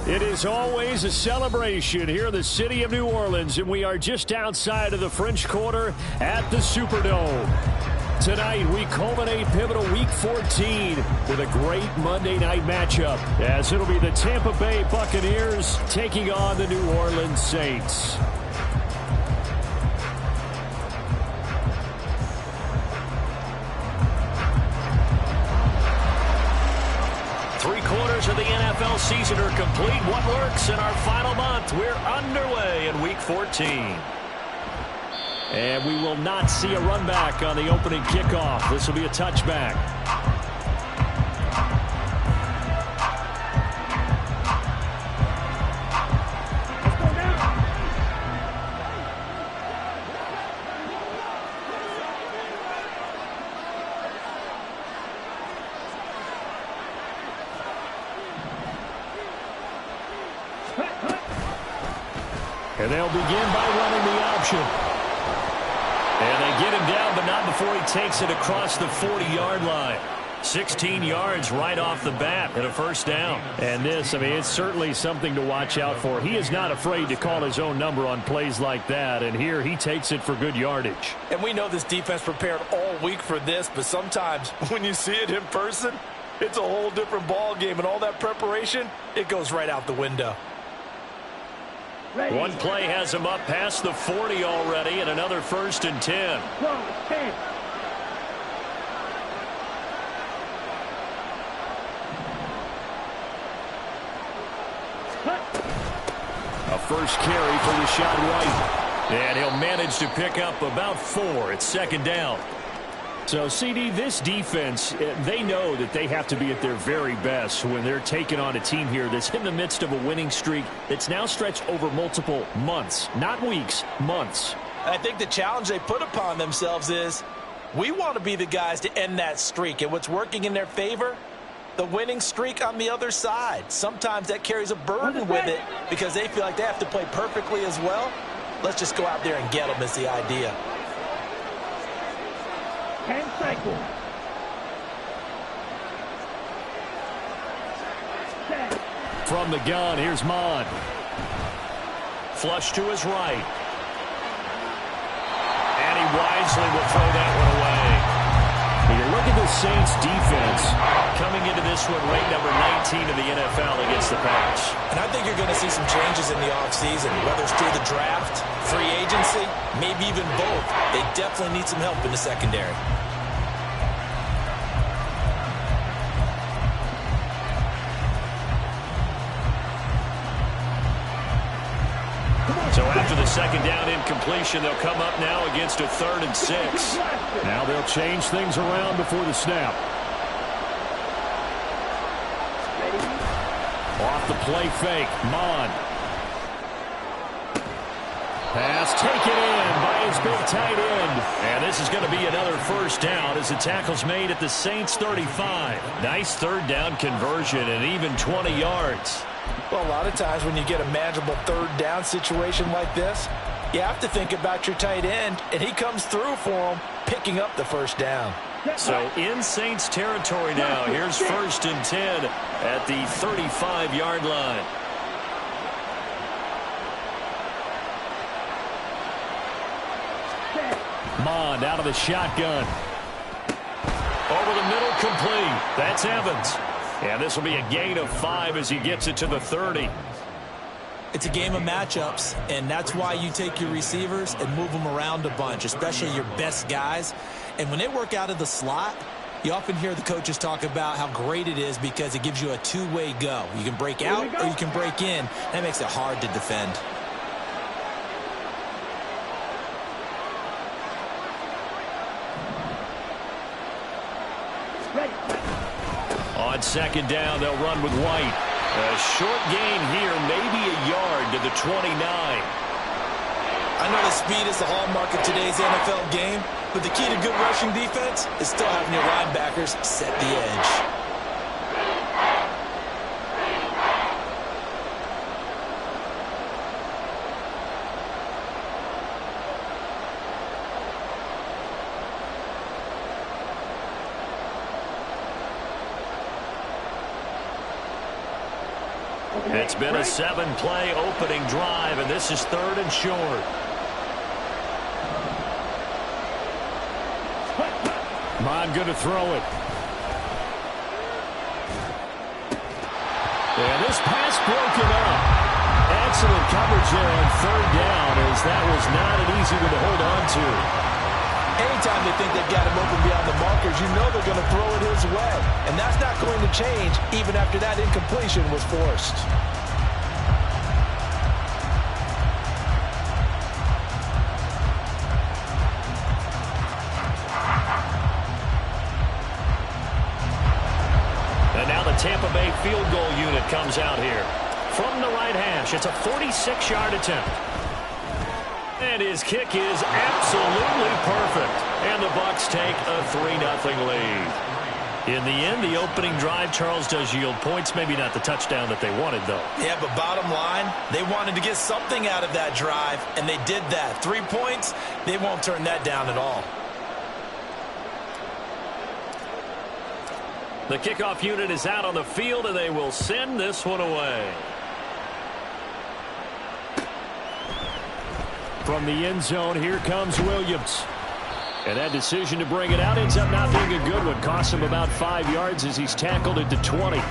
It is always a celebration here in the city of New Orleans, and we are just outside of the French Quarter at the Superdome. Tonight, we culminate pivotal Week 14 with a great Monday night matchup, as it'll be the Tampa Bay Buccaneers taking on the New Orleans Saints. Three-quarters of the NFL season are complete. What works in our final month? We're underway in Week 14. And we will not see a run back on the opening kickoff. This will be a touchback. And they'll begin by running the option. And they get him down, but not before he takes it across the 40-yard line. 16 yards right off the bat and a first down. And this, it's certainly something to watch out for. He is not afraid to call his own number on plays like that. And here he takes it for good yardage. And we know this defense prepared all week for this, but sometimes when you see it in person, it's a whole different ball game. And all that preparation, it goes right out the window. One play has him up past the 40 already, and another 1st and 10. A first carry for Rashad White. And he'll manage to pick up about 4 at 2nd down. So, CD, this defense, they know that they have to be at their very best when they're taking on a team here that's in the midst of a winning streak that's now stretched over multiple months, not weeks, months. I think the challenge they put upon themselves is we want to be the guys to end that streak. And what's working in their favor? The winning streak on the other side. Sometimes that carries a burden with it because they feel like they have to play perfectly as well. Let's just go out there and get them is the idea. 10 seconds. From the gun, here's Mond. Flush to his right. And he wisely will throw that one away. When you look at the Saints defense coming into this one ranked number 19 in the NFL against the pass. And I think you're going to see some changes in the offseason, whether it's through the draft, free agency, maybe even both. They definitely need some help in the secondary. So after the 2nd down incompletion, they'll come up now against a 3rd and 6. Now they'll change things around before the snap. Off the play fake, Mond. Pass taken in by his big tight end. And this is going to be another first down as the tackle's made at the Saints 35. Nice 3rd down conversion and even 20 yards. Well, a lot of times when you get a manageable 3rd down situation like this, you have to think about your tight end, and he comes through for him, picking up the first down. So in Saints territory now. Here's 1st and 10 at the 35-yard line. Mond out of the shotgun. Over the middle, complete. That's Evans. And this will be a gain of 5 as he gets it to the 30. It's a game of matchups, and that's why you take your receivers and move them around a bunch, especially your best guys. And when they work out of the slot, you often hear the coaches talk about how great it is because it gives you a two-way go. You can break out or you can break in. That makes it hard to defend. On 2nd down, they'll run with White. A short gain here, maybe a yard to the 29. I know that speed is the hallmark of today's NFL game, but the key to good rushing defense is still having your linebackers set the edge. It's been a 7-play opening drive, and this is 3rd and short. Mond going to throw it. And this pass broken up. Excellent coverage there on 3rd down, as that was not an easy one to hold on to. Anytime they think they've got him open beyond the markers, you know they're going to throw it his way. And that's not going to change even after that incompletion was forced. And now the Tampa Bay field goal unit comes out here. From the right hash, it's a 46-yard attempt. And his kick is absolutely perfect. And the Bucs take a 3-0 lead. In the end, the opening drive, Charles, does yield points. Maybe not the touchdown that they wanted, though. Yeah, but bottom line, they wanted to get something out of that drive, and they did that. 3 points, they won't turn that down at all. The kickoff unit is out on the field, and they will send this one away. From the end zone, here comes Williams. And that decision to bring it out ends up not being a good one. Costs him about 5 yards as he's tackled at the 20.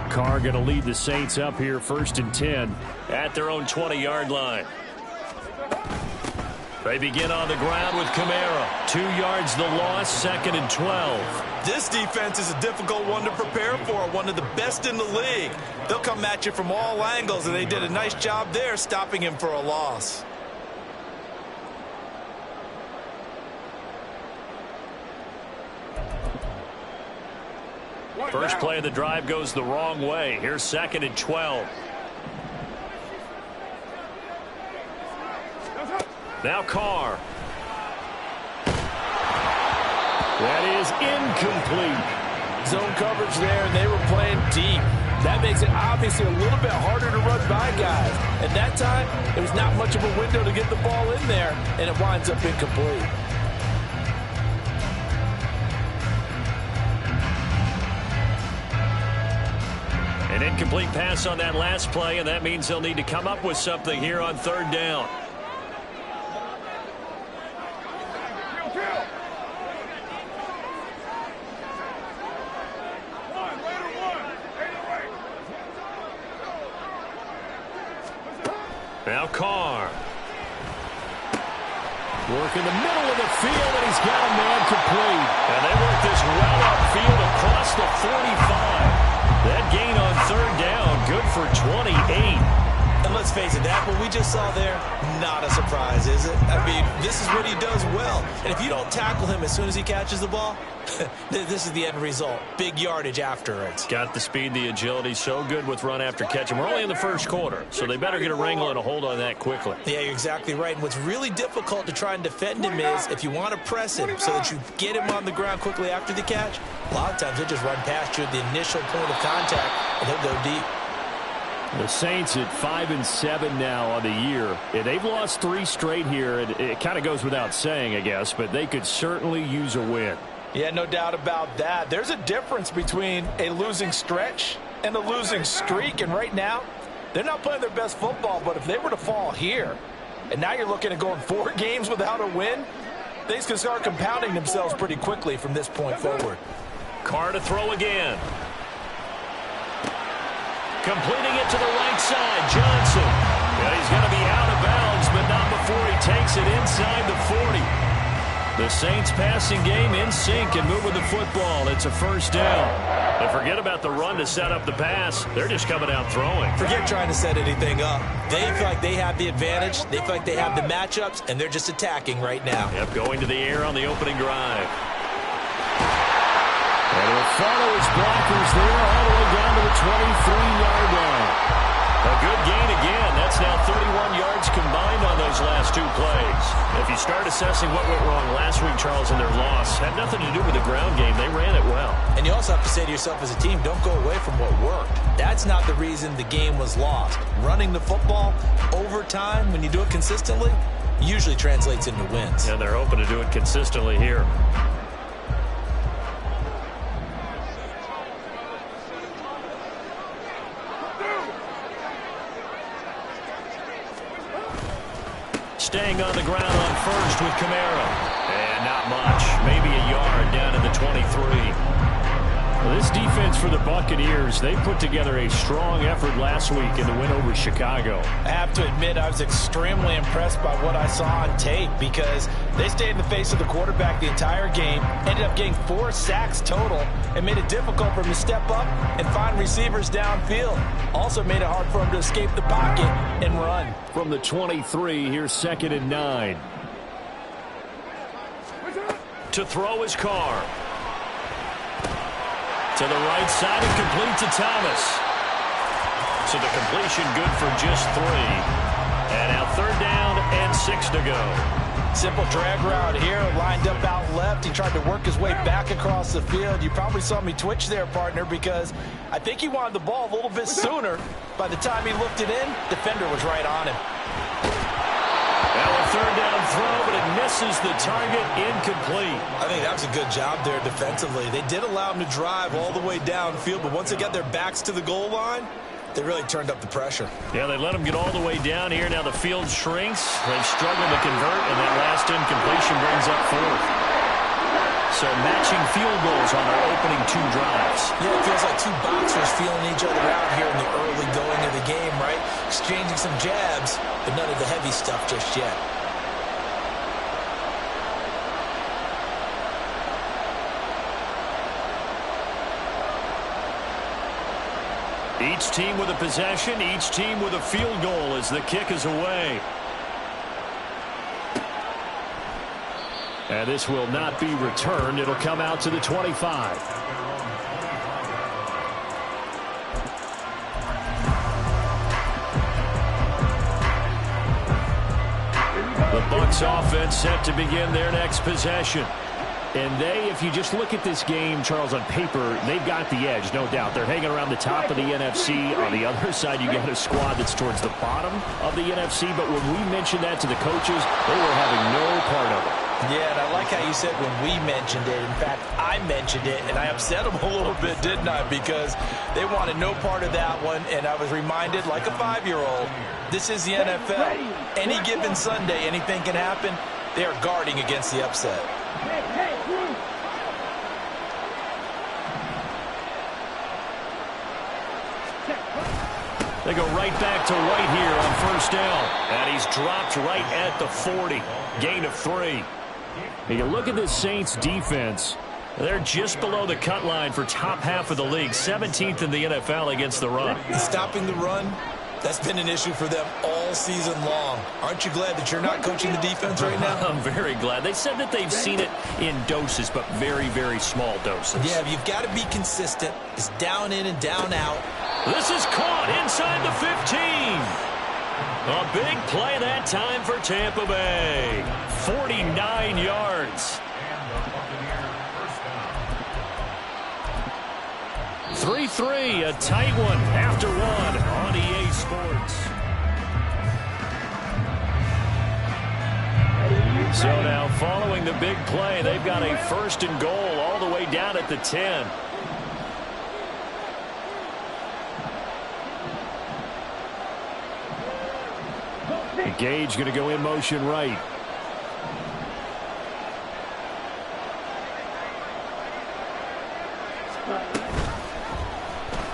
Carr going to lead the Saints up here 1st and 10 at their own 20-yard line. They begin on the ground with Kamara. 2 yards the loss, 2nd and 12. This defense is a difficult one to prepare for, one of the best in the league. They'll come at you from all angles, and they did a nice job there stopping him for a loss. First play of the drive goes the wrong way. Here's 2nd and 12. Now Carr. That is incomplete. Zone coverage there, and they were playing deep. That makes it obviously a little bit harder to run by guys. At that time, there was not much of a window to get the ball in there, and it winds up incomplete. An incomplete pass on that last play, and that means they'll need to come up with something here on 3rd down. Now Carr. Work in the middle of the field, and he's got a man complete. And they work this well upfield across the 45. That gain on 3rd down, good for 28. And let's face it, that what we just saw there, not a surprise, is it? I mean, this is what he does well. And if you don't tackle him as soon as he catches the ball, this is the end result. Big yardage after it. Got the speed, the agility, so good with run after catch. And we're only in the 1st quarter, so they better get a wrangle and a hold on that quickly. Yeah, you're exactly right. And what's really difficult to try and defend him is if you want to press him so that you get him on the ground quickly after the catch, a lot of times he'll just run past you at the initial point of contact, and he'll go deep. The Saints at 5-7 now on the year. And they've lost 3 straight here. It kind of goes without saying, I guess, but they could certainly use a win. Yeah, no doubt about that. There's a difference between a losing stretch and a losing streak. And right now, they're not playing their best football. But if they were to fall here, and now you're looking at going 4 games without a win, things can start compounding themselves pretty quickly from this point forward. Carr to throw again. Completing it to the right side, Johnson. And he's going to be out of bounds, but not before he takes it inside the 40. The Saints passing game in sync and moving the football. It's a first down. And forget about the run to set up the pass. They're just coming out throwing. Forget trying to set anything up. They feel like they have the advantage. They feel like they have the matchups, and they're just attacking right now. Yep, going to the air on the opening drive. And he'll follow his blockers there all the way down to the 23-yard line. A good gain again. That's now 31 yards combined on those last two plays. If you start assessing what went wrong last week, Charles, in their loss, had nothing to do with the ground game. They ran it well. And you also have to say to yourself as a team, don't go away from what worked. That's not the reason the game was lost. Running the football over time, when you do it consistently, usually translates into wins. And they're hoping to do it consistently here. Staying on the ground on first with Kamara. And not much. Maybe a yard down in the 23. Well, this defense for the Buccaneers, they put together a strong effort last week in the win over Chicago. I have to admit I was extremely impressed by what I saw on tape because they stayed in the face of the quarterback the entire game, ended up getting 4 sacks total, and made it difficult for him to step up and find receivers downfield. Also made it hard for him to escape the pocket and run. From the 23, here's 2nd and 9. To throw his car. To the right side and complete to Thomas. So the completion good for just 3. And now 3rd down and 6 to go. Simple drag route here, lined up out left. He tried to work his way back across the field. You probably saw me twitch there, partner, because I think he wanted the ball a little bit sooner. By the time he looked it in, defender was right on him. Now a 3rd down throw, but it misses the target, incomplete. I think that was a good job there defensively. They did allow him to drive all the way downfield, but once they got their backs to the goal line, they really turned up the pressure. Yeah, they let him get all the way down here. Now the field shrinks. They've struggled to convert, and that last incompletion brings up 4th. So matching field goals on their opening 2 drives. Yeah, it feels like 2 boxers feeling each other out here in the early going of the game, right? Exchanging some jabs, but none of the heavy stuff just yet. Each team with a possession, each team with a field goal as the kick is away. And this will not be returned. It'll come out to the 25. The Bucs offense set to begin their next possession. And they, if you just look at this game, Charles, on paper, they've got the edge, no doubt. They're hanging around the top of the NFC. On the other side, you got a squad that's towards the bottom of the NFC. But when we mentioned that to the coaches, they were having no part of it. Yeah, and I like how you said when we mentioned it. In fact, I mentioned it, and I upset them a little bit, didn't I? Because they wanted no part of that one, and I was reminded, like a 5-year-old, this is the NFL. Any given Sunday, anything can happen. They are guarding against the upset. They go right back to White here on 1st down. And he's dropped right at the 40. Gain of 3. And you look at this Saints defense. They're just below the cut line for top half of the league. 17th in the NFL against the run. Stopping the run, that's been an issue for them all season long. Aren't you glad that you're not coaching the defense right now? I'm very glad. They said that they've seen it in doses, but very, very small doses. Yeah, you've got to be consistent. It's down in and down out. This is caught inside the 15. A big play that time for Tampa Bay. 49 yards. 3-3, a tight one after 1 on EA Sports. So now following the big play, they've got a 1st and goal all the way down at the 10. Gage going to go in motion right.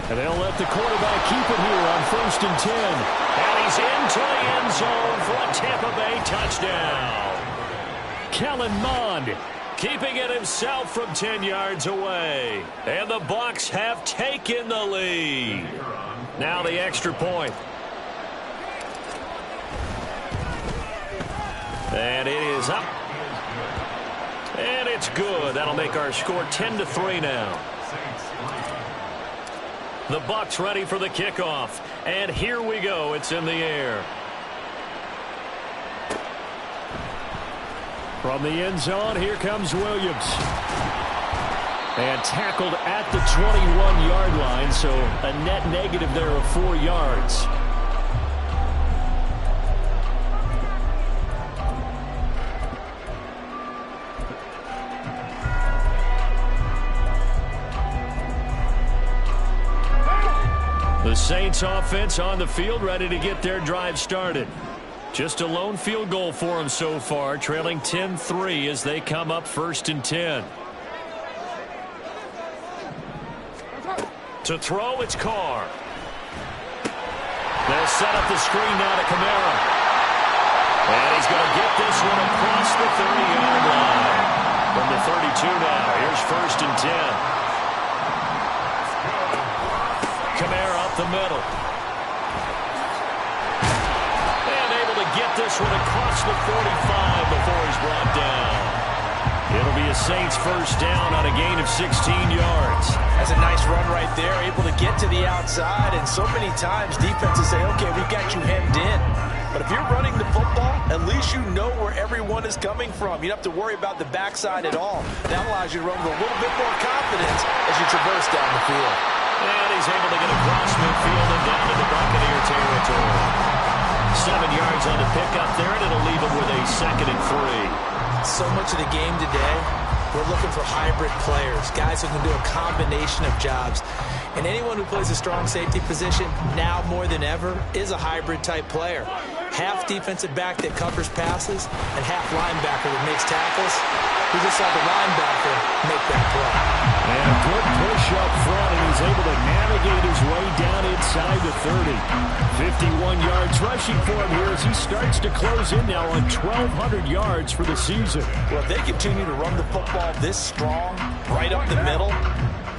And they'll let the quarterback keep it here on 1st and 10. And he's into the end zone for a Tampa Bay touchdown. Kellen Mond, keeping it himself from 10 yards away. And the Bucs have taken the lead. Now the extra point. And it is up. And it's good. That'll make our score 10-3 now. The Bucs ready for the kickoff. And here we go. It's in the air. From the end zone, here comes Williams. And tackled at the 21-yard line, so a net negative there of 4 yards. The Saints offense on the field, ready to get their drive started. Just a lone field goal for them so far, trailing 10-3 as they come up 1st and 10. To throw, it's Carr. They'll set up the screen now to Kamara. And he's going to get this one across the 30-yard line. From the 32 now, here's 1st and 10. Kamara up the middle. Get this one across the 45 before he's brought down. It'll be a Saints first down on a gain of 16 yards. That's a nice run right there, able to get to the outside, and so many times defenses say, okay, we've got you hemmed in. But if you're running the football, at least you know where everyone is coming from. You don't have to worry about the backside at all. That allows you to run with a little bit more confidence as you traverse down the field. And he's able to get across midfield and down into Buccaneer territory. 7 yards on the pickup there, and it'll leave him with a 2nd and 3. So much of the game today, we're looking for hybrid players, guys who can do a combination of jobs. And anyone who plays a strong safety position, now more than ever, is a hybrid-type player. Half defensive back that covers passes, and half linebacker that makes tackles. We just saw the linebacker make that play. And a good push up front, and he's able to navigate his way down inside the 30. 51 yards rushing for him here as he starts to close in now on 1,200 yards for the season. Well, if they continue to run the football this strong, right up the middle,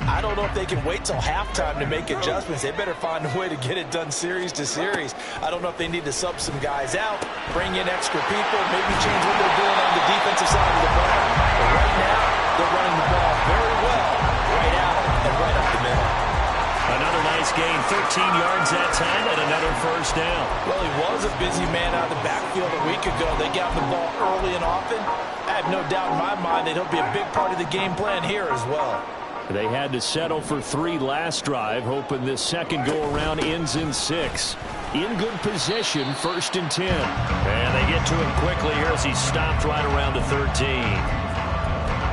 I don't know if they can wait till halftime to make adjustments. They better find a way to get it done series to series. I don't know if they need to sub some guys out, bring in extra people, maybe change what they're doing on the defensive side of the ball. But right now, they're running the ball very well, right out and right up the middle. Another nice gain, 13 yards that time, and another first down. Well, he was a busy man out of the backfield a week ago. They got the ball early and often. I have no doubt in my mind that he'll be a big part of the game plan here as well. They had to settle for 3 last drive, hoping this second go-around ends in 6. In good position, 1st and 10. And they get to him quickly here as he's stopped right around the 13.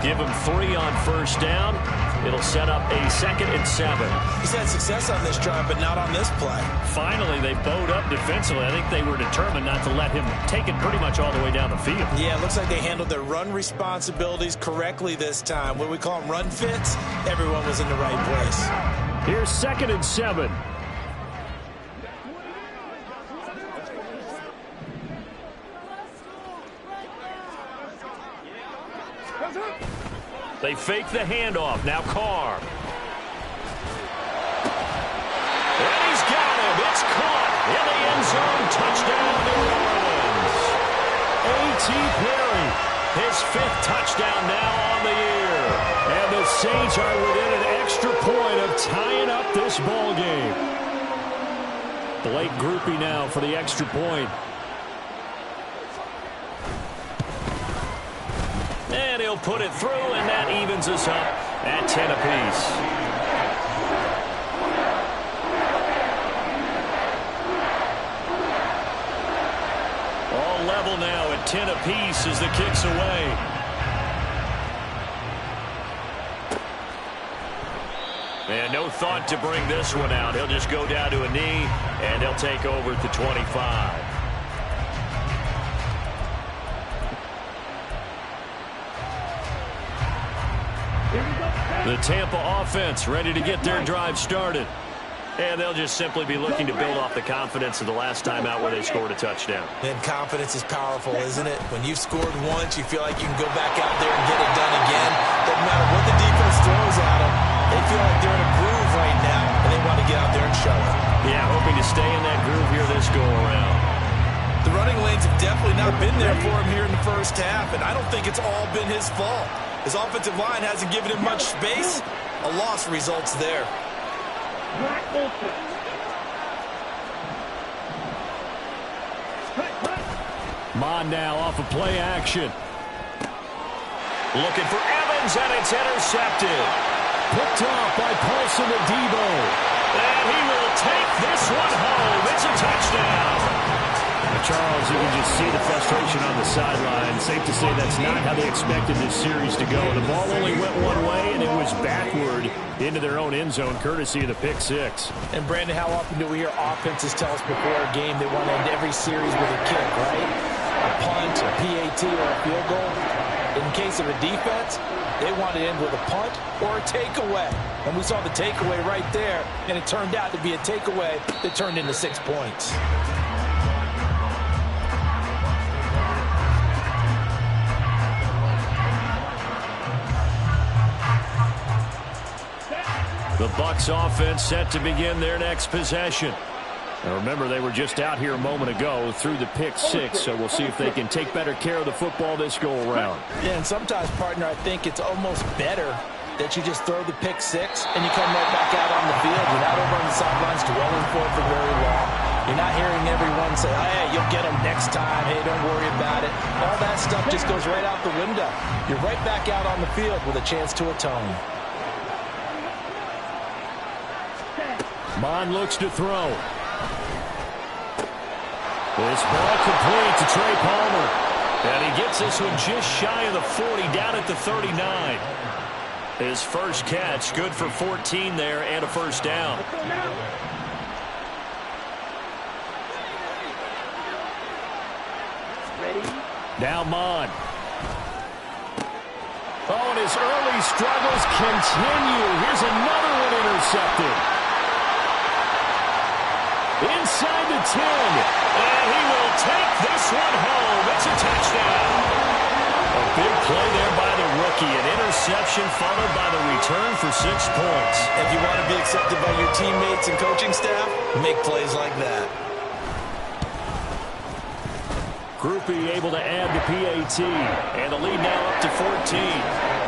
Give him 3 on first down. It'll set up a 2nd and 7. He's had success on this drive, but not on this play. Finally, they bowed up defensively. I think they were determined not to let him take it pretty much all the way down the field. Yeah, it looks like they handled their run responsibilities correctly this time. What we call them run fits, everyone was in the right place. Here's 2nd and 7. They fake the handoff. Now Carr. And he's got him. It's caught in the end zone. Touchdown, New Orleans. A.T. Perry, his 5th touchdown now on the year. And the Saints are within an extra point of tying up this ball game. Blake Grupe now for the extra point. And he'll put it through, and that evens us up at 10 apiece. All level now at 10 apiece as the kick's away. And no thought to bring this one out. He'll just go down to a knee, and they'll take over at the 25. The Tampa offense ready to get their drive started. And they'll just simply be looking to build off the confidence of the last time out where they scored a touchdown. And confidence is powerful, isn't it? When you've scored once, you feel like you can go back out there and get it done again. Doesn't matter what the defense throws at them. They feel like they're in a groove right now, and they want to get out there and show it. Yeah, hoping to stay in that groove here this go-around. The running lanes have definitely not been there for him here in the first half, and I don't think it's all been his fault. His offensive line hasn't given him much space. A loss results there. Mond now off of play action. Looking for Evans, and it's intercepted. Picked off by Paulson Adebo. And he will take this one home. It's a touchdown. Charles, you can just see the frustration on the sideline. Safe to say that's not how they expected this series to go. The ball only went one way, and it was backward into their own end zone, courtesy of the pick six. And, Brandon, how often do we hear offenses tell us before a game they want to end every series with a kick, right? A punt, a PAT, or a field goal. In case of a defense, they want to end with a punt or a takeaway. And we saw the takeaway right there, and it turned out to be a takeaway that turned into 6 points. The Bucs offense set to begin their next possession. Now remember, they were just out here a moment ago through the pick six, so we'll see if they can take better care of the football this go-around. Yeah, and sometimes, partner, I think it's almost better that you just throw the pick six and you come right back out on the field. You're not over on the sidelines dwelling for very long. You're not hearing everyone say, hey, you'll get them next time. Hey, don't worry about it. All that stuff just goes right out the window. You're right back out on the field with a chance to atone. Mond looks to throw. This ball complete to Trey Palmer. And he gets this one just shy of the 40, down at the 39. His first catch, good for 14 there and a first down. Now Mond. Oh, and his early struggles continue. Here's another one intercepted. Inside the 10, and he will take this one home. It's a touchdown. A big play there by the rookie. An interception followed by the return for 6 points. If you want to be accepted by your teammates and coaching staff, make plays like that. Groupie able to add the PAT, and the lead now up to 14.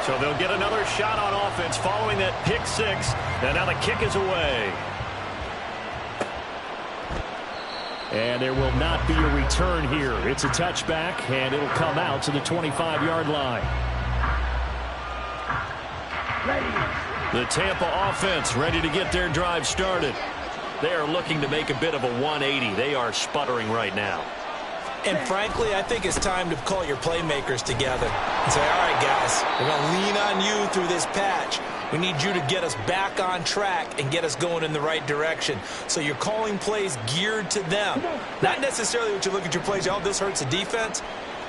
So they'll get another shot on offense following that pick six. And now the kick is away. And there will not be a return here. It's a touchback, and it'll come out to the 25-yard line. The Tampa offense ready to get their drive started. They are looking to make a bit of a 180. They are sputtering right now. And frankly, I think it's time to call your playmakers together and say, all right, guys, we're going to lean on you through this patch. We need you to get us back on track and get us going in the right direction. So you're calling plays geared to them. Not necessarily what you look at your plays, oh, this hurts the defense.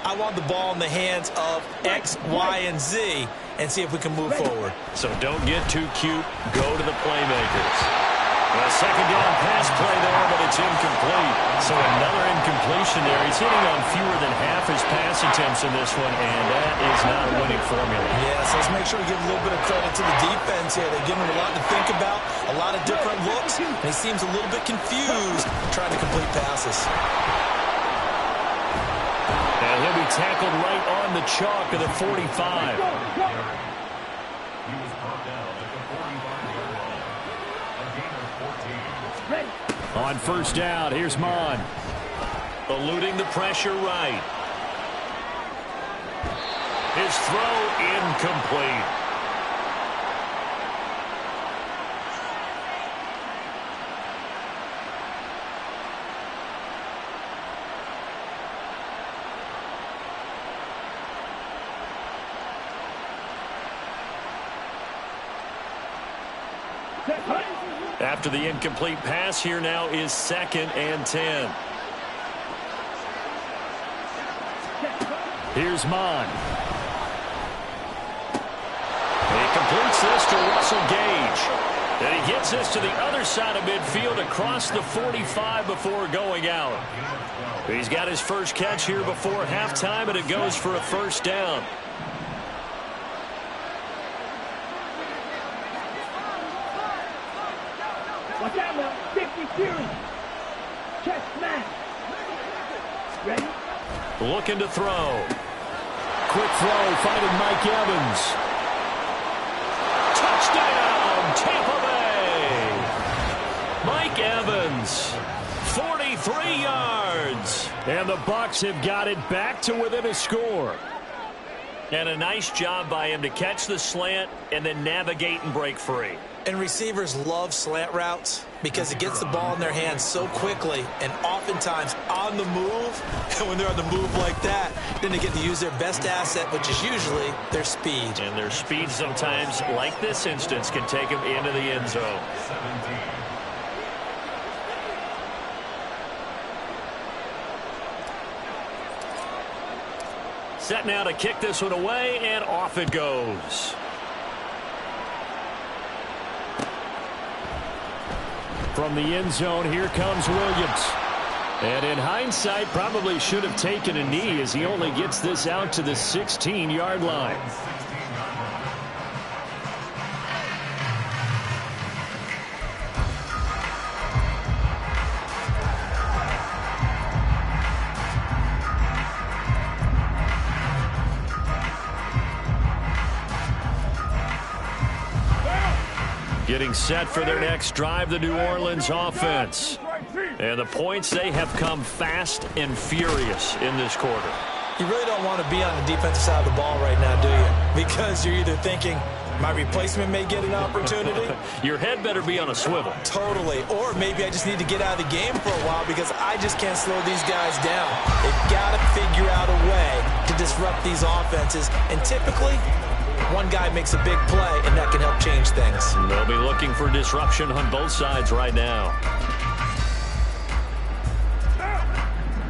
I want the ball in the hands of X, Y, and Z and see if we can move forward. So don't get too cute. Go to the playmakers. A second down pass play there, but it's incomplete. So another incompletion there. He's hitting on fewer than half his pass attempts in this one, and that is not a winning formula. Yeah, so let's make sure we give a little bit of credit to the defense here. They've given him a lot to think about, a lot of different looks, and he seems a little bit confused trying to complete passes. And he'll be tackled right on the chalk of the 45. On first down, here's Mond. Eluding the pressure right. His throw incomplete. After the incomplete pass, here now is 2nd and 10. Here's Mond. He completes this to Russell Gage. And he gets this to the other side of midfield across the 45 before going out. He's got his first catch here before halftime, and it goes for a first down. Watch out now. 50 series. Chest smash. Ready? Looking to throw. Quick throw, finding Mike Evans. Touchdown, Tampa Bay. Mike Evans, 43 yards. And the Bucs have got it back to within a score. And a nice job by him to catch the slant and then navigate and break free. And receivers love slant routes because it gets the ball in their hands so quickly and oftentimes on the move. And when they're on the move like that, then they get to use their best asset, which is usually their speed. And their speed sometimes, like this instance, can take them into the end zone. Set now to kick this one away, and off it goes. From the end zone, here comes Williams. And in hindsight, probably should have taken a knee as he only gets this out to the 16-yard line. Getting set for their next drive, the New Orleans offense. And the points, they have come fast and furious in this quarter. You really don't want to be on the defensive side of the ball right now, do you? Because you're either thinking, my replacement may get an opportunity. Your head better be on a swivel. Totally. Or maybe I just need to get out of the game for a while because I just can't slow these guys down. They've got to figure out a way to disrupt these offenses. And typically, one guy makes a big play, and that can help change things. They'll be looking for disruption on both sides right now.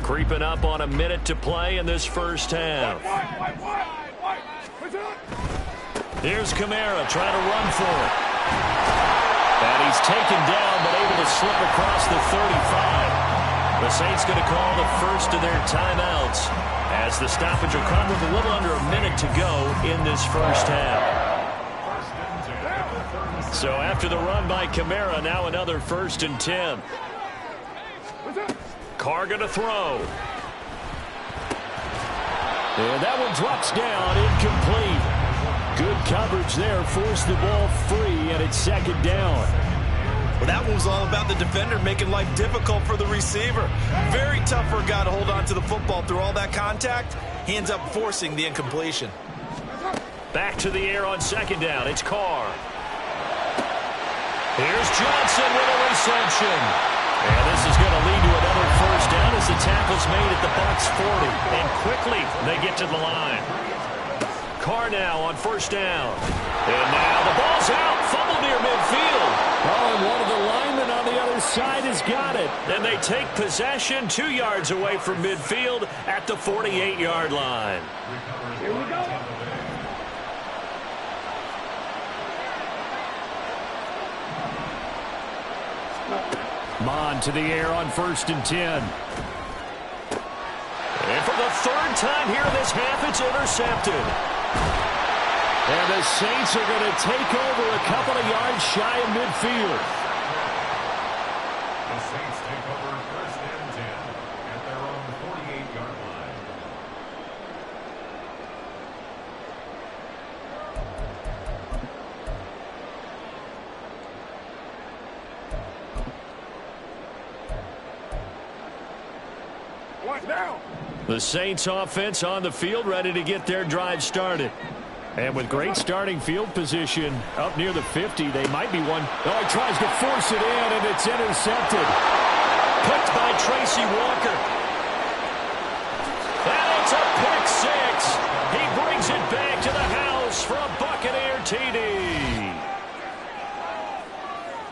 Creeping up on a minute to play in this first half. Here's Kamara trying to run for it. And he's taken down, but able to slip across the 35. The Saints going to call the first of their timeouts, as the stoppage will come with a little under a minute to go in this first half. So after the run by Kamara, now another 1st and 10. Carr going to throw. And that one drops down, incomplete. Good coverage there, forced the ball free, and it's 2nd down. Well, that one was all about the defender making life difficult for the receiver. Very tough for a guy to hold on to the football through all that contact. He ends up forcing the incompletion. Back to the air on 2nd down. It's Carr. Here's Johnson with a reception. And this is going to lead to another 1st down as the tackle's made at the Bucs 40. And quickly they get to the line. Carr now on 1st down. And now the ball's out. Fumble near midfield. Oh, and one of the linemen on the other side has got it. And they take possession 2 yards away from midfield at the 48-yard line. Here we go. Mond to the air on 1st and 10. And for the 3rd time here in this half, it's intercepted. And the Saints are going to take over a couple of yards shy of midfield. The Saints take over 1st and 10 at their own 48-yard line. What now? The Saints offense on the field, ready to get their drive started. And with great starting field position up near the 50, they might be one. Oh, he tries to force it in, and it's intercepted. Picked by Tracy Walker. And it's a pick 6. He brings it back to the house for a Buccaneer TD.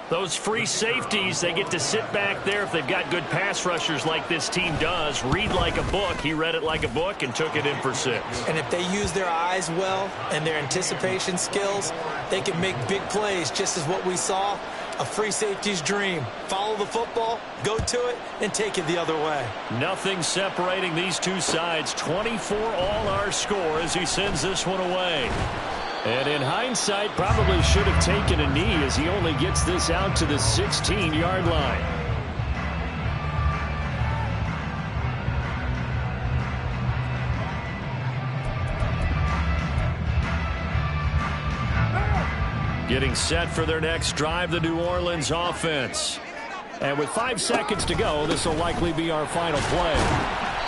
The Those free safeties, they get to sit back there if they've got good pass rushers like this team does. Read like a book. He read it like a book and took it in for 6. And if they use their eyes well and their anticipation skills, they can make big plays, just as what we saw. A free safety's dream. Follow the football, go to it, and take it the other way. Nothing separating these two sides. 24 all our score as he sends this one away. And in hindsight, probably should have taken a knee as he only gets this out to the 16-yard line. Getting set for their next drive, the New Orleans offense. And with 5 seconds to go, this will likely be our final play.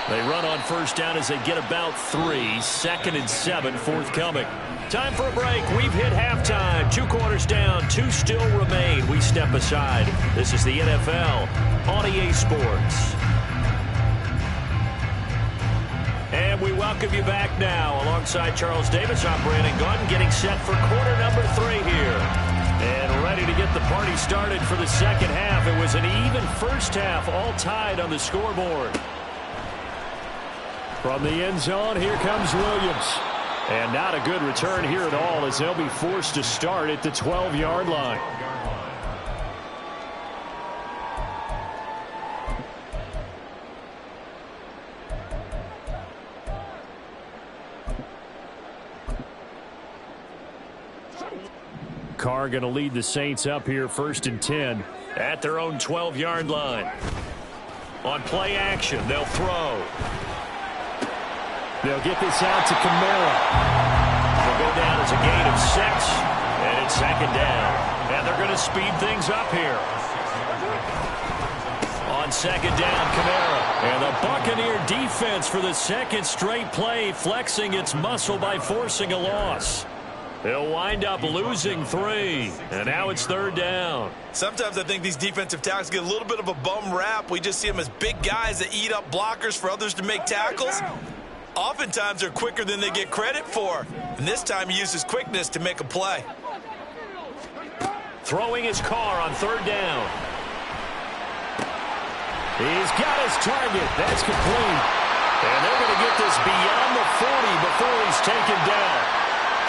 They run on first down as they get about 3. 2nd and 7 forthcoming. Time for a break. We've hit halftime. 2 quarters down. 2 still remain. We step aside. This is the NFL on EA Sports. And we welcome you back now. Alongside Charles Davis, I'm Brandon Gunn, getting set for quarter number 3 here. And ready to get the party started for the second half. It was an even first half, all tied on the scoreboard. From the end zone, here comes Williams. And not a good return here at all as they'll be forced to start at the 12-yard line. Carr going to lead the Saints up here 1st and 10 at their own 12-yard line. On play action, they'll throw. They'll get this out to Kamara. They'll go down as a gain of 6, and it's 2nd down. And they're going to speed things up here. On 2nd down, Kamara. And the Buccaneer defense for the 2nd straight play, flexing its muscle by forcing a loss. They'll wind up losing 3, and now it's 3rd down. Sometimes I think these defensive tackles get a little bit of a bum rap. We just see them as big guys that eat up blockers for others to make tackles. Oftentimes they're quicker than they get credit for. And this time he uses quickness to make a play. Throwing his Carr on 3rd down. He's got his target. That's complete. And they're going to get this beyond the 40 before he's taken down.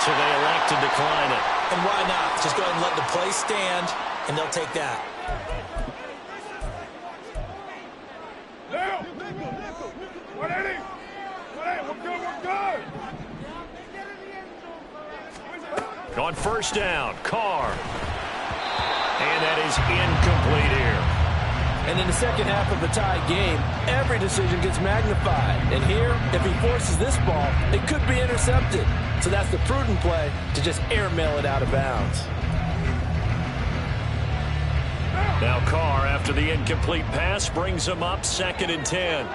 So they elect to decline it. And why not? Just go ahead and let the play stand, and they'll take that. On 1st down, Carr. And that is incomplete here. And in the second half of a tied game, every decision gets magnified. And here, if he forces this ball, it could be intercepted. So that's the prudent play to just airmail it out of bounds. Now Carr, after the incomplete pass, brings him up 2nd and 10.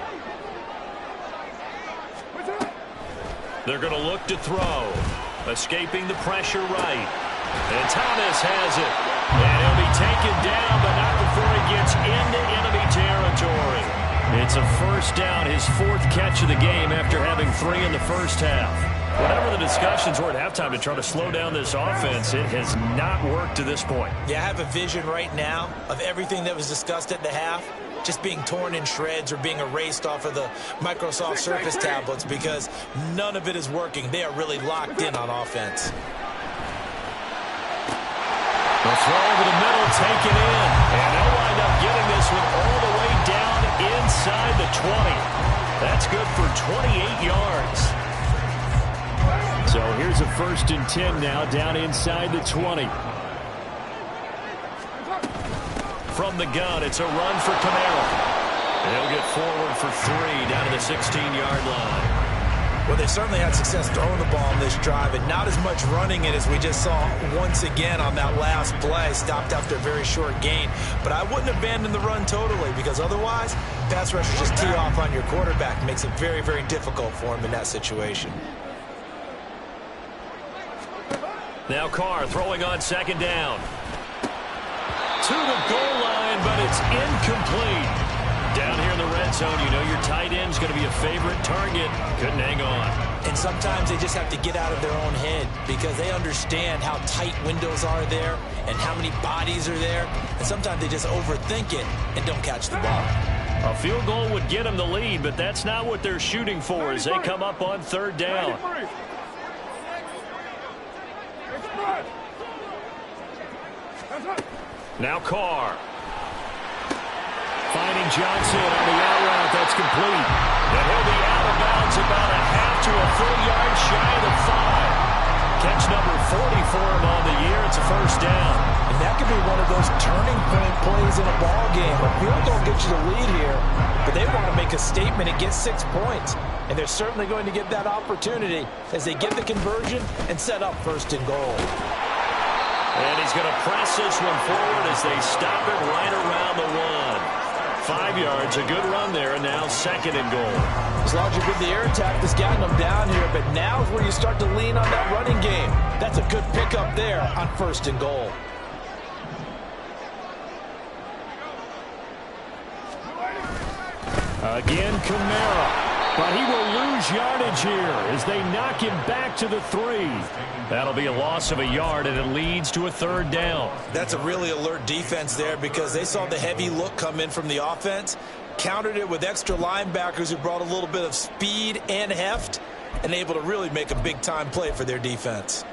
They're going to look to throw. Escaping the pressure right. And Thomas has it. And he'll be taken down, but not before he gets into enemy territory. It's a 1st down, his 4th catch of the game after having 3 in the first half. Whatever the discussions were at halftime to try to slow down this offense, it has not worked to this point. Yeah, I have a vision right now of everything that was discussed at the half just being torn in shreds or being erased off of the Microsoft Surface tablets because none of it is working. They are really locked in on offense. The throw over the middle, taken in. And they'll wind up getting this one all the way down inside the 20. That's good for 28 yards. So here's a 1st and 10 now, down inside the 20. From the gun, it's a run for Kamara. And he'll get forward for 3 down to the 16-yard line. Well, they certainly had success throwing the ball on this drive, and not as much running it as we just saw once again on that last play. Stopped after a very short gain. But I wouldn't abandon the run totally, because otherwise, pass rushers just tee off on your quarterback. Makes it very, very difficult for him in that situation. Now Carr throwing on 2nd down. To the goal line, but it's incomplete. Down here in the red zone, you know your tight end's going to be a favorite target. Couldn't hang on. And sometimes they just have to get out of their own head because they understand how tight windows are there and how many bodies are there. And sometimes they just overthink it and don't catch the ball. A field goal would get them the lead, but that's not what they're shooting for as they come up on third down. Now Carr. Finding Johnson on the out route. That's complete. And he'll be out of bounds about a half to a full yard shy of the 5. Catch number 40 for him on the year. It's a first down. And that could be one of those turning point plays in a ball game. A field goal gets you the lead here, but they want to make a statement and get 6 points. And they're certainly going to get that opportunity as they get the conversion and set up first and goal. And he's going to press this one forward as they stop it right around the 1. 5 yards, a good run there, and now second and goal. As long as you're good, the air attack has gotten them down here, but now is where you start to lean on that running game. That's a good pickup there on first and goal. Again, Kamara. But he will lose yardage here as they knock him back to the 3. That'll be a loss of a yard, and it leads to a third down. That's a really alert defense there because they saw the heavy look come in from the offense, countered it with extra linebackers who brought a little bit of speed and heft, and able to really make a big-time play for their defense.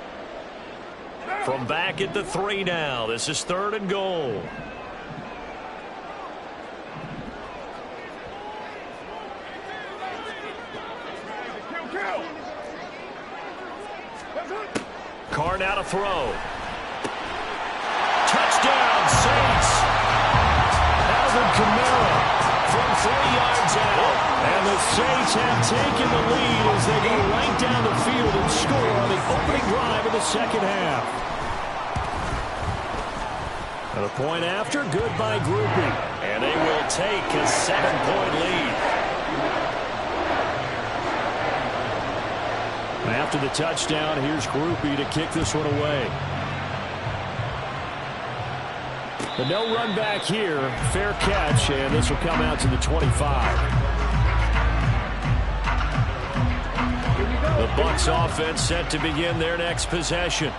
From back at the 3 now, this is third and goal. Carr now to throw. Touchdown, Saints. Alvin Kamara from 3 yards out. And the Saints have taken the lead as they go right down the field and score on the opening drive of the second half. And a point after, good by Groupie. And they will take a 7-point lead. After the touchdown, here's Groupie to kick this one away. But no run back here. Fair catch, and this will come out to the 25. The Bucs offense set to begin their next possession.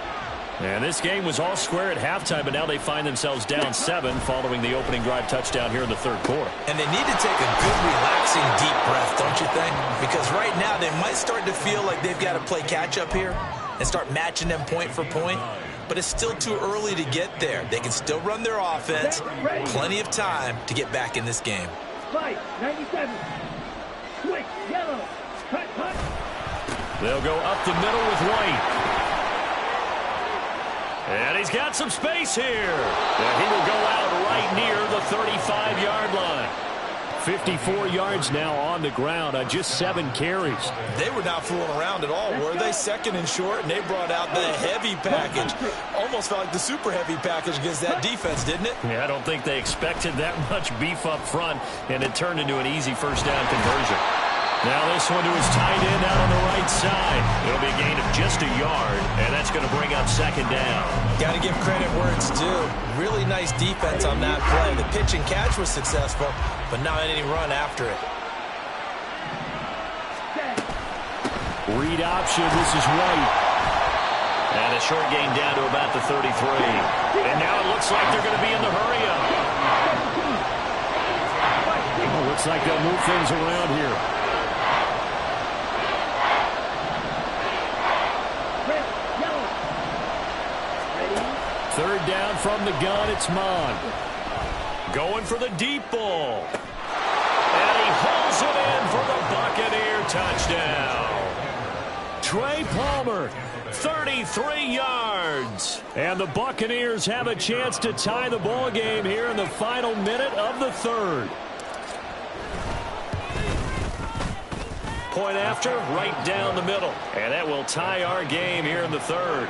And this game was all square at halftime, but now they find themselves down 7 following the opening drive touchdown here in the third quarter. And they need to take a good, relaxing, deep breath, don't you think? Because right now they might start to feel like they've got to play catch-up here and start matching them point for point. But it's still too early to get there. They can still run their offense. Plenty of time to get back in this game. Fight, 97. Switch, yellow. Cut, cut. They'll go up the middle with White. And he's got some space here. And he will go out right near the 35-yard line. 54 yards now on the ground on just 7 carries. They were not fooling around at all, were they? Second and short, and they brought out the heavy package. Almost felt like the super heavy package against that defense, didn't it? Yeah, I don't think they expected that much beef up front, and it turned into an easy first down conversion. Now this one to his tight end out on the right side. It'll be a gain of just a yard, and that's going to bring up second down. Got to give credit where it's due. Really nice defense on that play. The pitch and catch was successful, but not any run after it. Read option. This is White. And a short gain down to about the 33. And now it looks like they're going to be in the hurry-up. Oh, looks like they'll move things around here. Third down from the gun, it's Mond. Going for the deep ball. And he hauls it in for the Buccaneer touchdown. Trey Palmer, 33 yards. And the Buccaneers have a chance to tie the ball game here in the final minute of the third. Point after, right down the middle. And that will tie our game here in the third.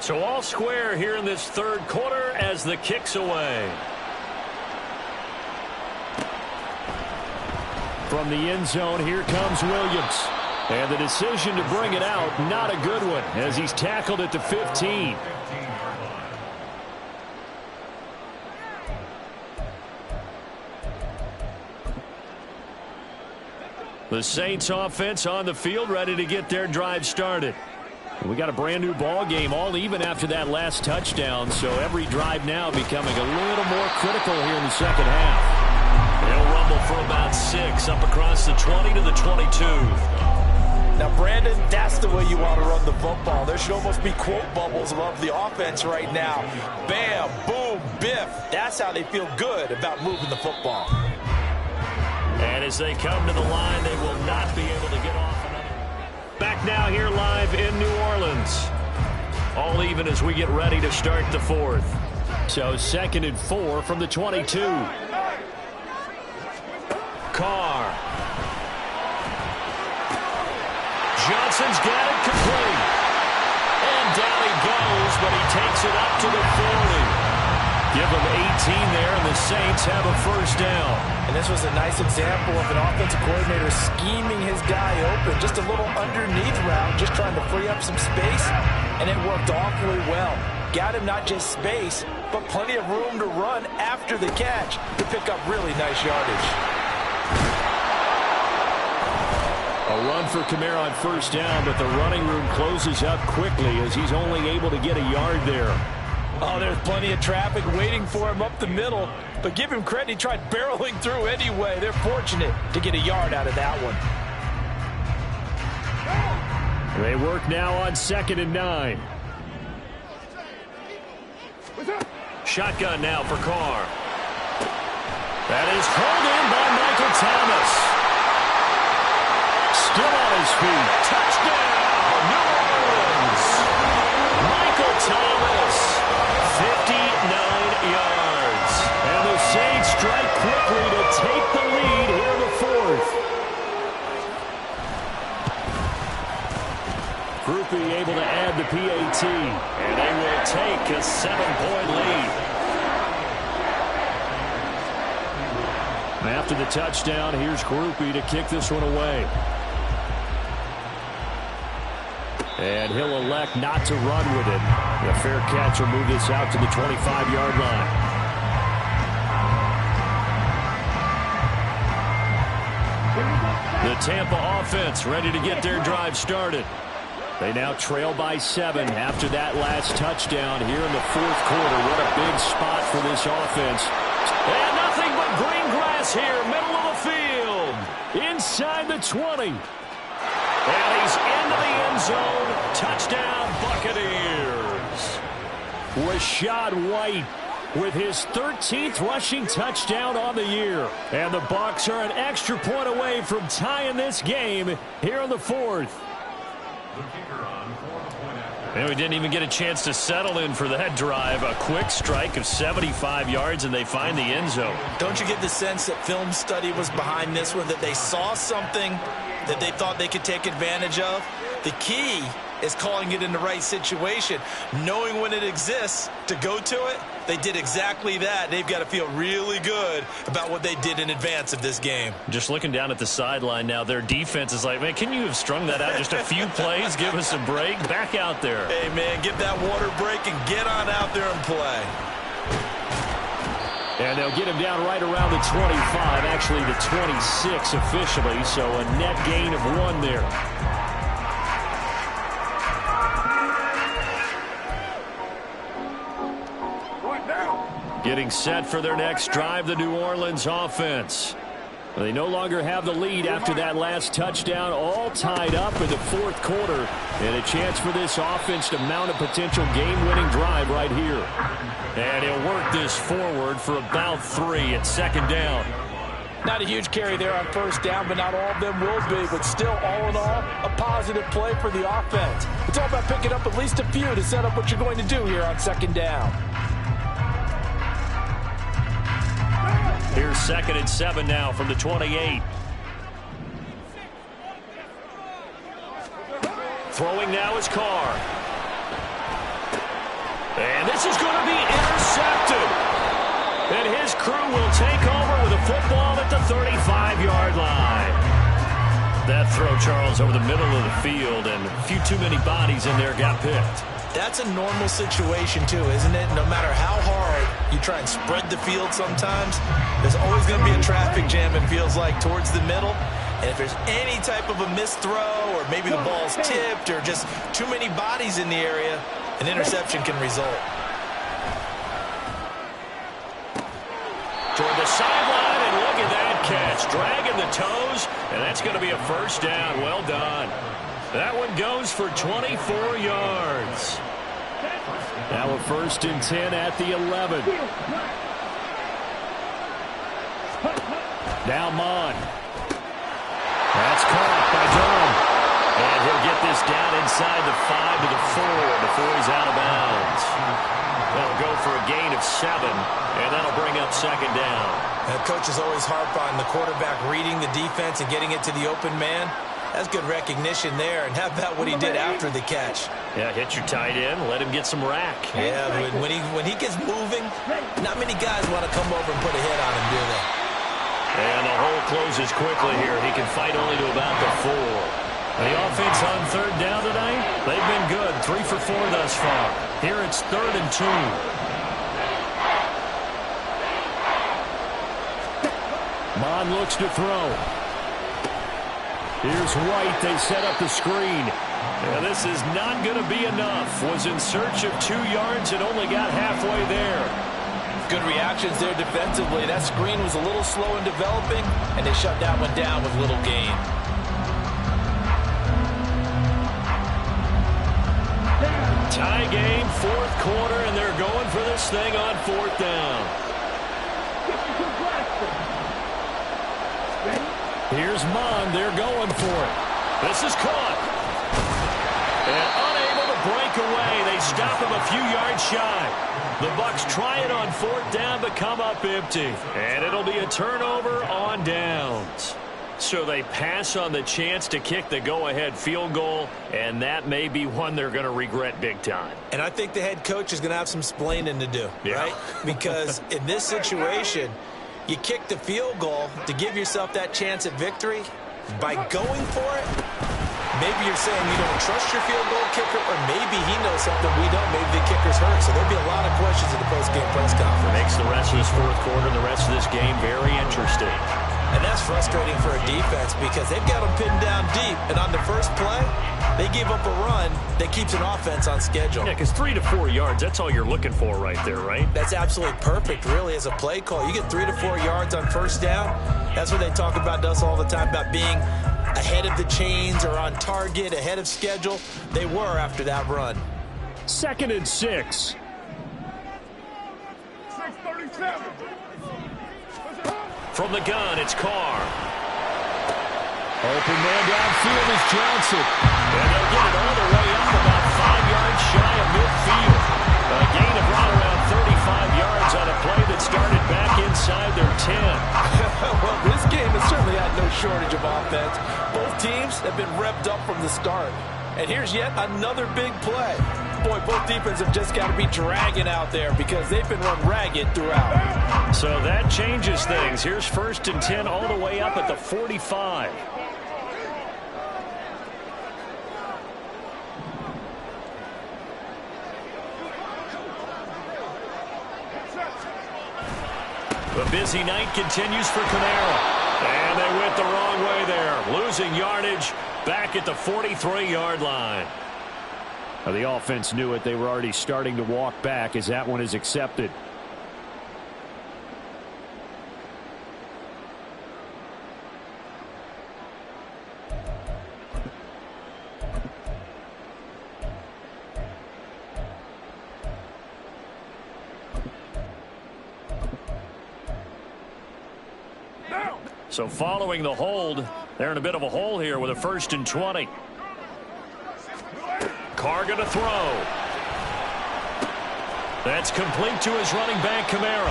So all square here in this third quarter as the kick's away. From the end zone, here comes Williams. And the decision to bring it out, not a good one, as he's tackled at the 15. The Saints offense on the field, ready to get their drive started. We got a brand new ball game, all even after that last touchdown, so every drive now becoming a little more critical here in the second half. They'll rumble for about 6 up across the 20 to the 22. Now, Brandon, that's the way you want to run the football. There should almost be quote bubbles above the offense right now. Bam, boom, biff. That's how they feel good about moving the football. And as they come to the line, they will not be able to get off another. Back now here live in New Orleans. All even as we get ready to start the fourth. So 2nd and 4 from the 22. Carr. Johnson's got it complete. And down he goes, but he takes it up to the 40. Give them 18 there, and the Saints have a first down. And this was a nice example of an offensive coordinator scheming his guy open. Just a little underneath route, just trying to free up some space, and it worked awfully well. Got him not just space, but plenty of room to run after the catch to pick up really nice yardage. A run for Kamara on first down, but the running room closes up quickly as he's only able to get a yard there. Oh, there's plenty of traffic waiting for him up the middle. But give him credit, he tried barreling through anyway. They're fortunate to get a yard out of that one. They work now on 2nd and 9. Shotgun now for Carr. That is pulled in by Michael Thomas. Still on his feet. Touchdown, New Orleans. Michael Thomas. 59 yards. And the Saints strike quickly to take the lead here in the fourth. Grupe able to add the PAT. And they will take a 7-point lead. After the touchdown, here's Grupe to kick this one away. And he'll elect not to run with it. The fair catch will move this out to the 25-yard line. The Tampa offense ready to get their drive started. They now trail by 7 after that last touchdown here in the fourth quarter. What a big spot for this offense. And nothing but green grass here, middle of the field. Inside the 20. And he's into the end zone. Touchdown, Buccaneers. Rachaad White with his 13th rushing touchdown on the year. And the Bucs are an extra point away from tying this game here in the fourth. And we didn't even get a chance to settle in for that drive. A quick strike of 75 yards, and they find the end zone. Don't you get the sense that film study was behind this one, that they saw something that they thought they could take advantage of? The key is calling it in the right situation, knowing when it exists to go to it. They did exactly that. They've got to feel really good about what they did in advance of this game. Just looking down at the sideline now, their defense is like, man, can you have strung that out just a few plays? Give us a break. Back out there. Hey, man, get that water break and get on out there and play. And they'll get him down right around the 25, actually the 26 officially, so a net gain of 1 there. Getting set for their next drive, the New Orleans offense. They no longer have the lead after that last touchdown, all tied up in the fourth quarter. And a chance for this offense to mount a potential game-winning drive right here. And he'll work this forward for about 3 at 2nd down. Not a huge carry there on first down, but not all of them will be. But still, all in all, a positive play for the offense. It's all about picking up at least a few to set up what you're going to do here on 2nd down. Here's 2nd and 7 now from the 28. Throwing now is Carr. And this is going to be intercepted. And his crew will take over with a football at the 35-yard line. That throw, Charles, over the middle of the field, and a few too many bodies in there got picked. That's a normal situation, too, isn't it? No matter how hard you try and spread the field sometimes, there's always going to be a traffic jam, it feels like, towards the middle. And if there's any type of a missed throw, or maybe the ball's tipped, or just too many bodies in the area, an interception can result. Toward the sideline, and look at that catch. Dragging the toes, and that's going to be a first down. Well done. That one goes for 24 yards. Now a 1st and 10 at the 11. Now Mon. That's caught by Durham. And he'll get this down inside the 5 to the 4 before he's out of bounds. That'll go for a gain of 7, and that'll bring up 2nd down. Coaches always harp on the quarterback reading the defense and getting it to the open man. That's good recognition there. And how about what he did after the catch? Yeah, hit your tight end, let him get some rack. Yeah, when he gets moving, not many guys want to come over and put a hit on him, do they? And the hole closes quickly here. He can fight only to about the 4. The offense on 3rd down tonight, they've been good. 3 for 4 thus far. Here it's 3rd and 2. Mon looks to throw. Here's White. They set up the screen. And this is not going to be enough. Was in search of 2 yards and only got halfway there. Good reactions there defensively. That screen was a little slow in developing, and they shut that one down with little gain. Tie game, 4th quarter, and they're going for this thing on 4th down. Here's Mon. They're going for it. This is caught. And unable to break away. They stop him a few yards shy. The Bucs try it on 4th down, but come up empty. And it'll be a turnover on downs. So they pass on the chance to kick the go-ahead field goal, and that may be one they're going to regret big time. And I think the head coach is going to have some splaining to do, right? Because in this situation, you kick the field goal to give yourself that chance at victory. By going for it, maybe you're saying you don't trust your field goal kicker, or maybe he knows something we don't. Maybe the kicker's hurt. So there'll be a lot of questions in the post-game press conference. Makes the rest of this 4th quarter, the rest of this game very interesting. And that's frustrating for a defense because they've got them pinned down deep. And on the first play, they give up a run that keeps an offense on schedule. Yeah, because 3 to 4 yards, that's all you're looking for right there, right? That's absolutely perfect, really, as a play call. You get 3 to 4 yards on 1st down. That's what they talk about us all the time, about being ahead of the chains or on target, ahead of schedule. They were after that run. 2nd and 6. 6:37. From the gun, it's Carr. Open man downfield is Johnson. And they'll get it all the way up about 5 yards shy of midfield. A gain of right around 35 yards on a play that started back inside their 10. Well, this game has certainly had no shortage of offense. Both teams have been revved up from the start. And here's yet another big play. Boy, both defenses have just got to be dragging out there because they've been run ragged throughout. So that changes things. Here's 1st and 10 all the way up at the 45. The busy night continues for Kamara. And they went the wrong way there. Losing yardage back at the 43-yard line. Now, the offense knew it. They were already starting to walk back as that one is accepted. So following the hold, they're in a bit of a hole here with a 1st and 20. Carr going to throw. That's complete to his running back, Kamara.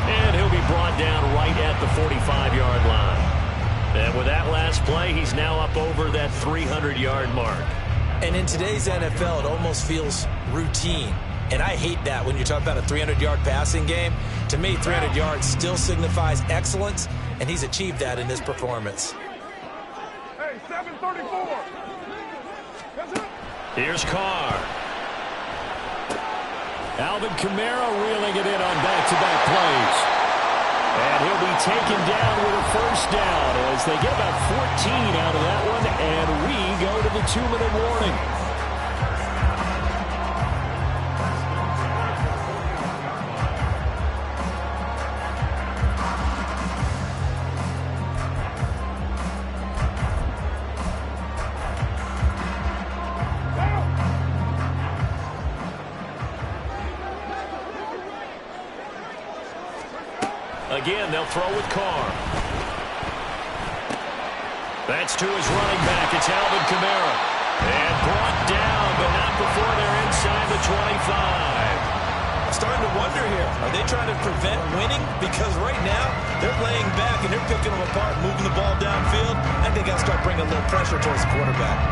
And he'll be brought down right at the 45-yard line. And with that last play, he's now up over that 300-yard mark. And in today's NFL, it almost feels routine. And I hate that when you talk about a 300-yard passing game. To me, 300 yards still signifies excellence, and he's achieved that in this performance. Here's Carr. Alvin Kamara reeling it in on back-to-back plays. And he'll be taken down with a first down as they get about 14 out of that one, and we go to the 2-minute warning. Again, they'll throw with Carr. That's to his running back. It's Alvin Kamara. And brought down, but not before they're inside the 25. I'm starting to wonder here. Are they trying to prevent winning? Because right now, they're laying back and they're picking them apart, moving the ball downfield. I think they got to start bringing a little pressure towards the quarterback.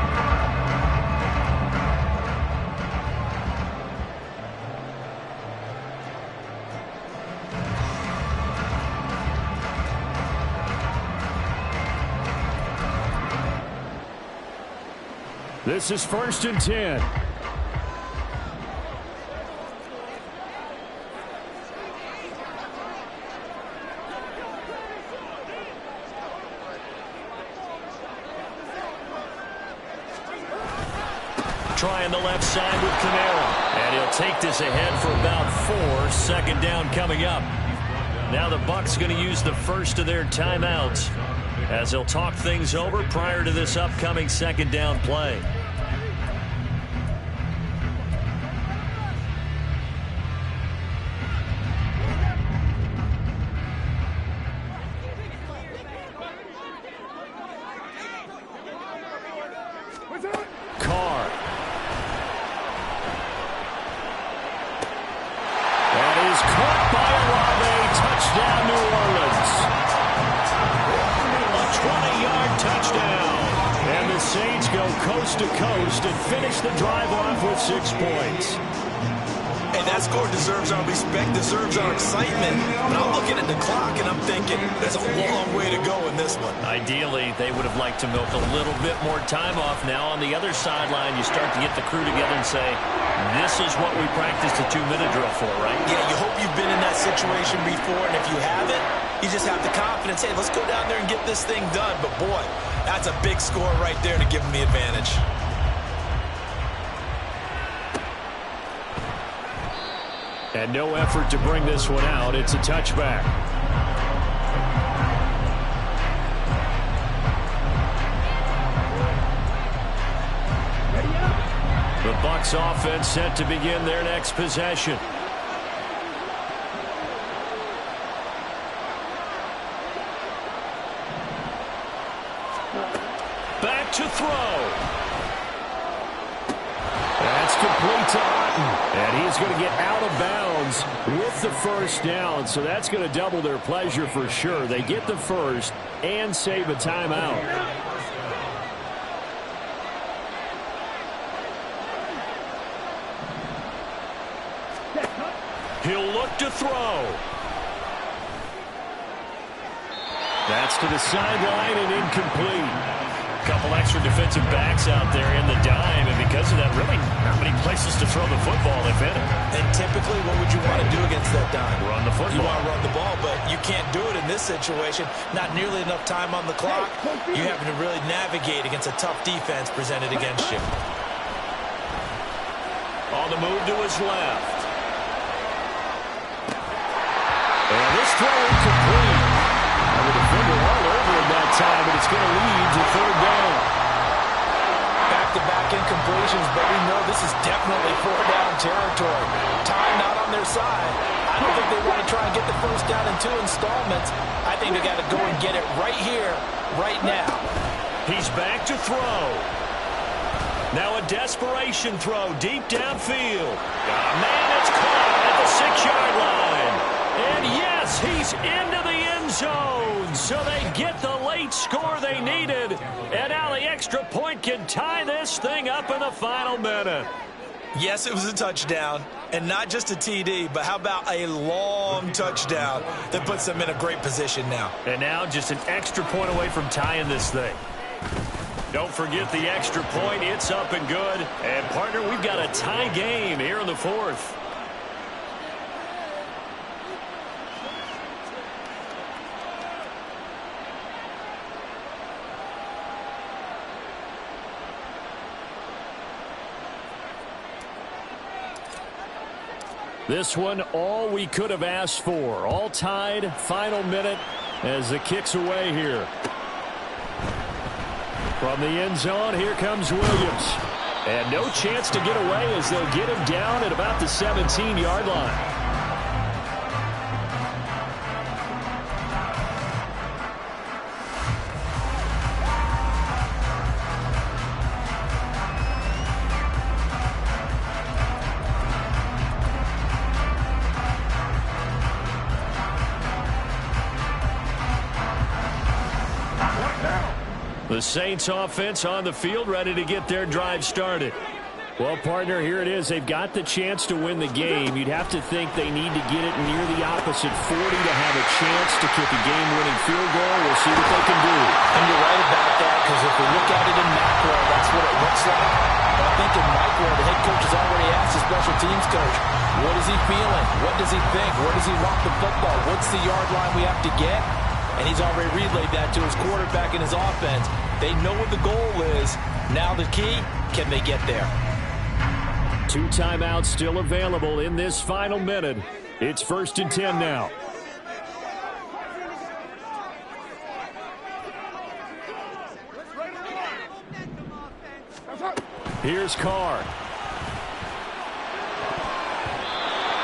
This is 1st and 10. Trying the left side with Kamara. And he'll take this ahead for about 4. Second down coming up. Now the Bucs going to use the first of their timeouts as they'll talk things over prior to this upcoming second down play. Carr. That is caught by Olave. Touchdown, New Orleans. A 20-yard touchdown. And the Saints go coast to coast and finish the drive off with 6 points. Hey, that score deserves our respect, deserves our excitement. But I'm looking at the clock and I'm thinking there's a long way to go in this one. Ideally, they would have liked to milk a little bit more time off. Now on the other sideline, you start to get the crew together and say, this is what we practiced a 2-minute drill for, right? Yeah, you hope you've been in that situation before, and if you haven't, you just have the confidence, hey, let's go down there and get this thing done. But boy, that's a big score right there to give them the advantage. And no effort to bring this one out. It's a touchback. The Bucs offense set to begin their next possession. Back to throw. That's complete to Otten. And he's going to get out of bounds with the first down. So that's going to double their pleasure for sure. They get the first and save a timeout. He'll look to throw. That's to the sideline and incomplete. Couple extra defensive backs out there in the dime, and because of that, really not many places to throw the football, if any. And typically, what would you want to do against that dime? Run the football. You want to run the ball, but you can't do it in this situation. Not nearly enough time on the clock. You having to really navigate against a tough defense presented against you. On the move to his left. And this throw incomplete. The defender all over him that time, but it's going to lead to third down. Back-to-back incompletions, but we know this is definitely four-down territory. Time not on their side. I don't think they want to try and get the first down in 2 installments. I think they got to go and get it right here, right now. He's back to throw. Now a desperation throw deep downfield. Man, it's caught at the 6-yard line. And yes, he's into the end zone. So they get the late score they needed. And now the extra point can tie this thing up in the final minute. Yes, it was a touchdown. And not just a TD, but how about a long touchdown that puts them in a great position now. And now just an extra point away from tying this thing. Don't forget the extra point. It's up and good. And, partner, we've got a tie game here in the fourth. This one, all we could have asked for. All tied, final minute as the kick's away here. From the end zone, here comes Williams. And no chance to get away as they'll get him down at about the 17-yard line. The Saints offense on the field, ready to get their drive started. Well, partner, here it is. They've got the chance to win the game. You'd have to think they need to get it near the opposite 40 to have a chance to kick a game-winning field goal. We'll see what they can do. And you're right about that, because if we look at it in macro, that's what it looks like. But I think in micro, the head coach has already asked the special teams coach, what is he feeling? What does he think? Where does he want the football? What's the yard line we have to get? And he's already relayed that to his quarterback and his offense. They know what the goal is. Now the key, can they get there? 2 timeouts still available in this final minute. It's 1st and 10 now. Here's Carr.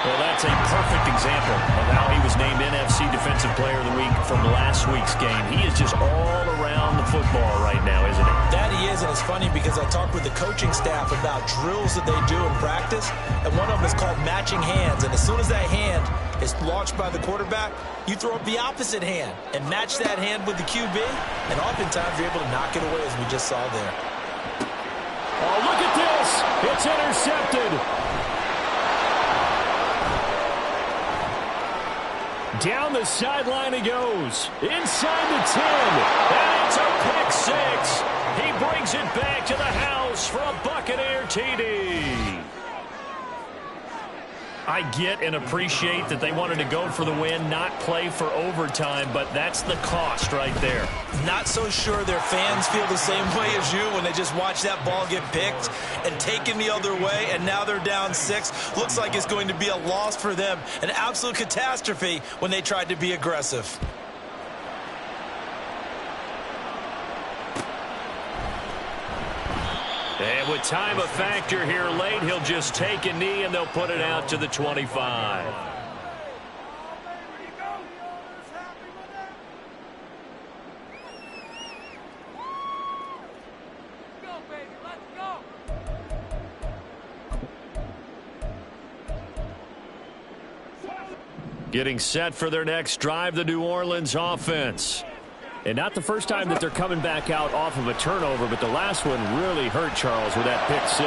Well, that's a perfect example of how he was named NFC Defensive Player of the Week from last week's game. He is just all around the football right now, isn't he? That he is, and it's funny because I talked with the coaching staff about drills that they do in practice, and one of them is called matching hands. And as soon as that hand is launched by the quarterback, you throw up the opposite hand and match that hand with the QB, and oftentimes you're able to knock it away, as we just saw there. Oh, look at this! It's intercepted! Down the sideline he goes. Inside the 10. And it's a pick six. He brings it back to the house for a Buccaneer TD. I get and appreciate that they wanted to go for the win, not play for overtime, but that's the cost right there. Not so sure their fans feel the same way as you when they just watch that ball get picked and taken the other way, and now they're down 6. Looks like it's going to be a loss for them, an absolute catastrophe when they tried to be aggressive. And with time a factor here late, he'll just take a knee and they'll put it out to the 25. Getting set for their next drive, the New Orleans offense. And not the first time that they're coming back out off of a turnover, but the last one really hurt Charles with that pick 6.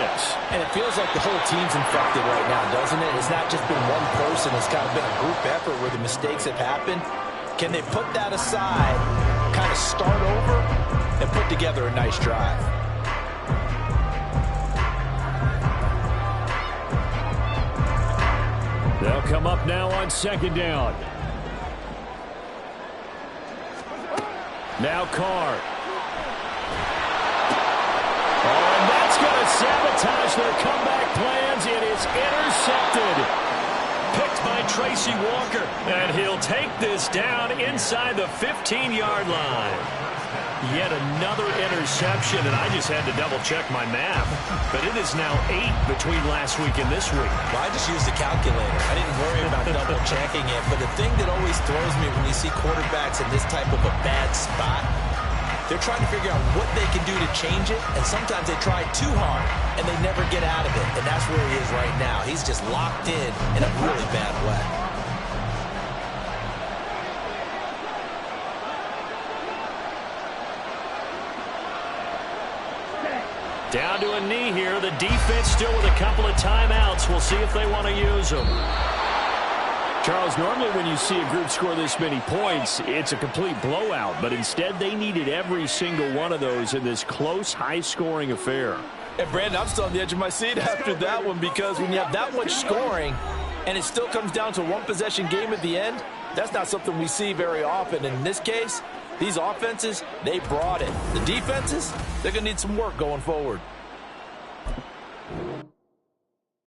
And it feels like the whole team's infected right now, doesn't it? It's not just been one person. It's kind of been a group effort where the mistakes have happened. Can they put that aside, kind of start over, and put together a nice drive? They'll come up now on 2nd down. Now Carr. Oh, and that's going to sabotage their comeback plans. It is intercepted. Picked by Tracy Walker. And he'll take this down inside the 15-yard line. Yet another interception, and I just had to double-check my math. But it is now 8 between last week and this week. Well, I just used the calculator. I didn't worry about double-checking it. But the thing that always throws me when you see quarterbacks in this type of a bad spot, they're trying to figure out what they can do to change it, and sometimes they try too hard, and they never get out of it. And that's where he is right now. He's just locked in a really bad way. Down to a knee here. The defense still with a couple of timeouts. We'll see if they want to use them. Charles, normally when you see a group score this many points, it's a complete blowout. But instead, they needed every single one of those in this close, high-scoring affair. And, Brandon, I'm still on the edge of my seat after that one, because when you have that much scoring and it still comes down to a one-possession game at the end, that's not something we see very often. And in this case, these offenses, they brought it. The defenses, they're going to need some work going forward.